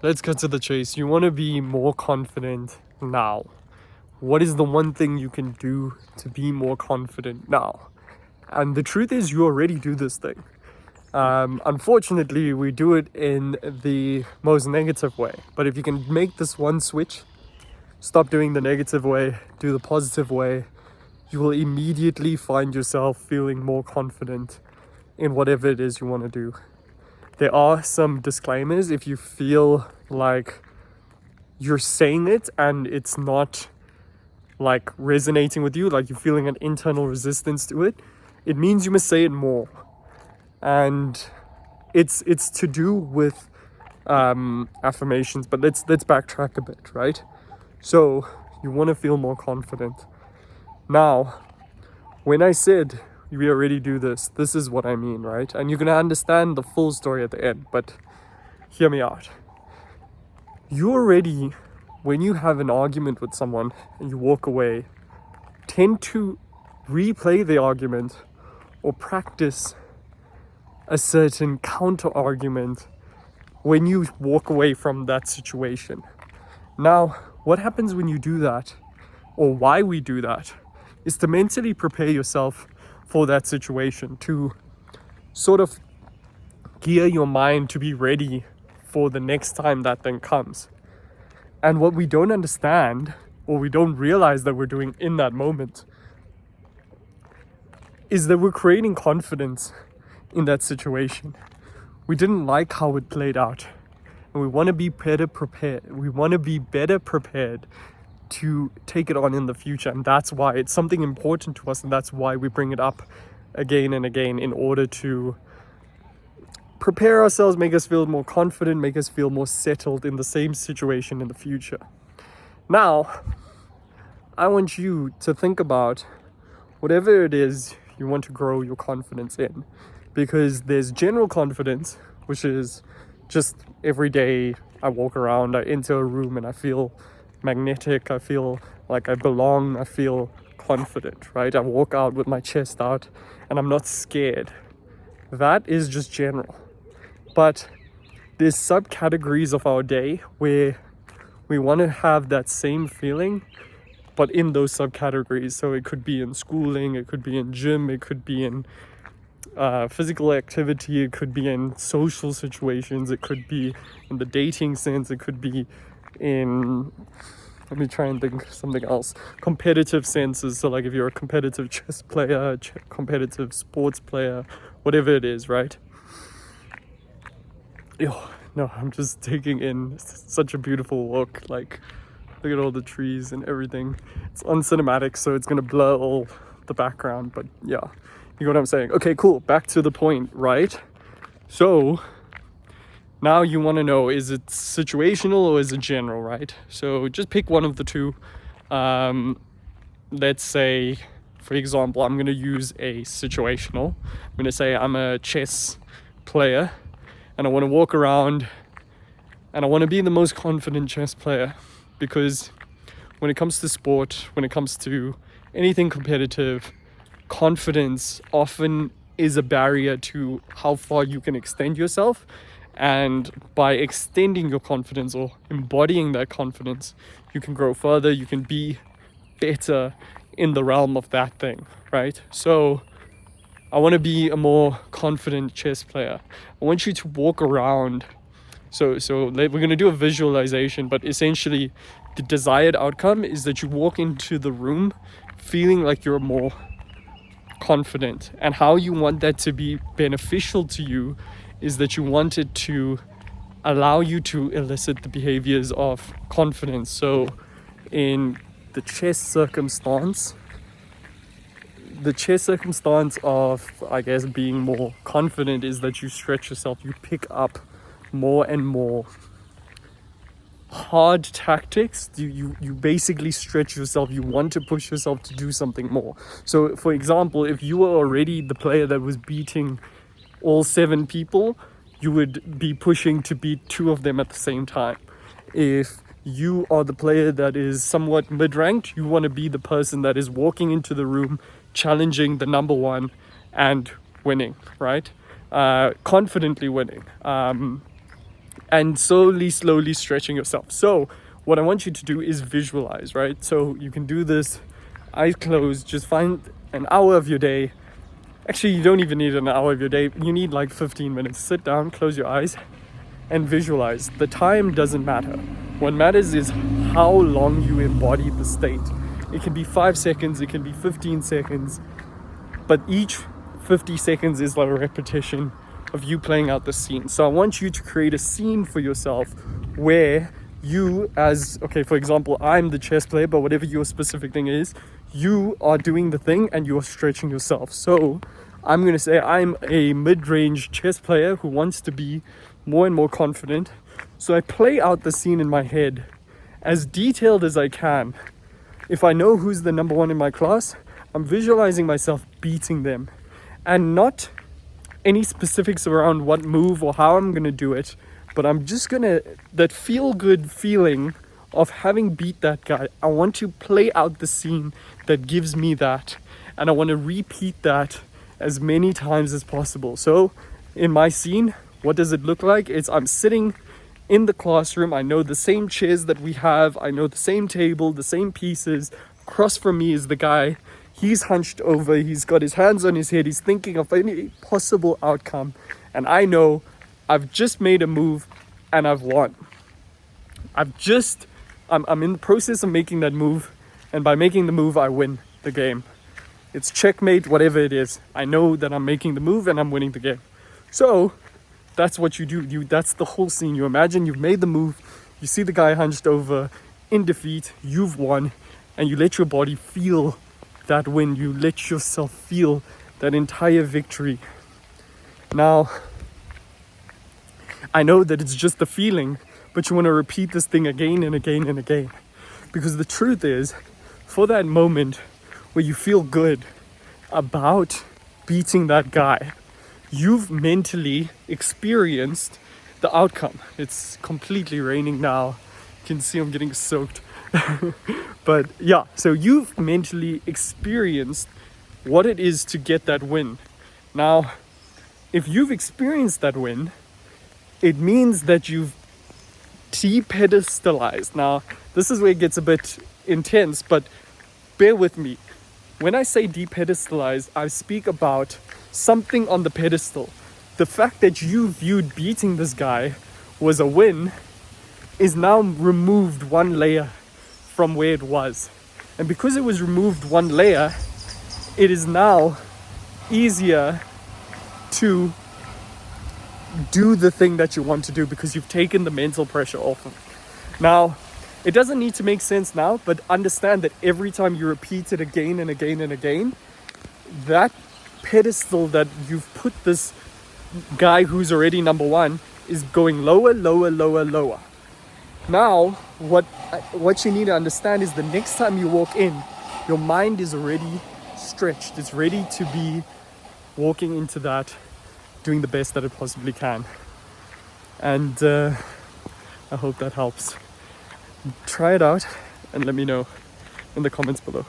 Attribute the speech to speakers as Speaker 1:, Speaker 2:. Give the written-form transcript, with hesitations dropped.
Speaker 1: let's cut to the chase. You want to be more confident now. What is the one thing you can do to be more confident now? And the truth is, you already do this thing. Unfortunately, we do it in the most negative way. But if you can make this one switch, stop doing the negative way, do the positive way, you will immediately find yourself feeling more confident in whatever it is you want to do. There are some disclaimers if you feel like you're saying it and it's not like resonating with you, like you're feeling an internal resistance to it, it means you must say it more. And it's to do with affirmations, but let's backtrack a bit, right? So you want to feel more confident. Now, when I said we already do this is what I mean, right? And you're gonna understand the full story at the end, but hear me out. You already, when you have an argument with someone and you walk away, tend to replay the argument or practice a certain counter argument when you walk away from that situation. Now, what happens when you do that, or why we do that, is to mentally prepare yourself for that situation, to sort of gear your mind to be ready for the next time that thing comes. And what we don't understand, or we don't realize that we're doing in that moment, is that we're creating confidence in that situation. We didn't like how it played out, and we want to be better prepared. We want to be better prepared to take it on in the future, and that's why it's something important to us, and that's why we bring it up again and again, in order to prepare ourselves, make us feel more confident, make us feel more settled in the same situation in the future. Now, I want you to think about whatever it is you want to grow your confidence in, because there's general confidence, which is just every day I walk around, I enter a room and I feel magnetic, I feel like I belong, I feel confident, right? I walk out with my chest out and I'm not scared. That is just general. But there's subcategories of our day where we want to have that same feeling, but in those subcategories. So it could be in schooling, it could be in gym, it could be in physical activity, it could be in social situations, it could be in the dating sense, it could be in, let me try and think of something else, competitive senses. So like if you're a competitive chess player, competitive sports player, whatever it is, right? No, I'm just taking in such a beautiful walk. Like, look at all the trees and everything. It's on cinematic, so it's gonna blur all the background, but yeah, you know what I'm saying. Okay, cool, back to the point, right? So now you want to know, is it situational or is it general, right? So just pick one of the two. Let's say, for example, I'm going to use a situational. I'm going to say I'm a chess player and I want to walk around and I want to be the most confident chess player, because when it comes to sport, when it comes to anything competitive, confidence often is a barrier to how far you can extend yourself. And by extending your confidence or embodying that confidence, you can grow further, you can be better in the realm of that thing, right? So I want to be a more confident chess player. I want you to walk around. So we're going to do a visualization, but essentially the desired outcome is that you walk into the room feeling like you're more confident. And how you want that to be beneficial to you is that you want it to allow you to elicit the behaviors of confidence. So in the chess circumstance of, I guess, being more confident is that you stretch yourself, you pick up more and more hard tactics. You basically stretch yourself, you want to push yourself to do something more. So for example, if you were already the player that was beating all 7 people, you would be pushing to beat 2 of them at the same time. If you are the player that is somewhat mid-ranked, you want to be the person that is walking into the room, challenging the number 1 and winning, right? Confidently winning. and slowly stretching yourself. So what I want you to do is visualize, right? So you can do this eyes closed. Just find an hour of your day. Actually, you don't even need an hour of your day. You need like 15 minutes. Sit down, close your eyes, and visualize. The time doesn't matter. What matters is how long you embody the state. It can be 5 seconds, it can be 15 seconds, but each 50 seconds is like a repetition of you playing out the scene. So I want you to create a scene for yourself where you, as, okay, for example, I'm the chess player, but whatever your specific thing is, you are doing the thing and you're stretching yourself. So I'm going to say I'm a mid-range chess player who wants to be more and more confident. So I play out the scene in my head as detailed as I can. If I know who's the number one in my class, I'm visualizing myself beating them, and not any specifics around what move or how I'm gonna do it, but I'm just gonna, that feel good feeling of having beat that guy, I want to play out the scene that gives me that, and I want to repeat that as many times as possible. So in my scene, what does it look like? It's I'm sitting in the classroom. I know the same chairs that we have. I know the same table, the same pieces. Across from me is the guy. He's hunched over. He's got his hands on his head. He's thinking of any possible outcome. And I know I've just made a move and I've won. I'm in the process of making that move. And by making the move, I win the game. It's checkmate, whatever it is. I know that I'm making the move and I'm winning the game. So that's what you do. That's the whole scene. You imagine you've made the move, you see the guy hunched over in defeat, you've won, and you let your body feel that win. You let yourself feel that entire victory. Now, I know that it's just a feeling, but you want to repeat this thing again and again and again. Because the truth is, for that moment where you feel good about beating that guy, you've mentally experienced the outcome. It's completely raining now. You can see I'm getting soaked. But yeah, so you've mentally experienced what it is to get that win. Now, if you've experienced that win, it means that you've depedestalized. Now, this is where it gets a bit intense, but bear with me. When I say depedestalized, I speak about something on the pedestal. The fact that you viewed beating this guy was a win is now removed one layer from where it was. And because it was removed one layer, it is now easier to do the thing that you want to do because you've taken the mental pressure off of it. Now, it doesn't need to make sense now, but understand that every time you repeat it again and again and again, that pedestal that you've put this guy who's already number one is going lower. Now, what you need to understand is the next time you walk in, your mind is already stretched. It's ready to be walking into that, doing the best that it possibly can. And I hope that helps. Try it out and let me know in the comments below.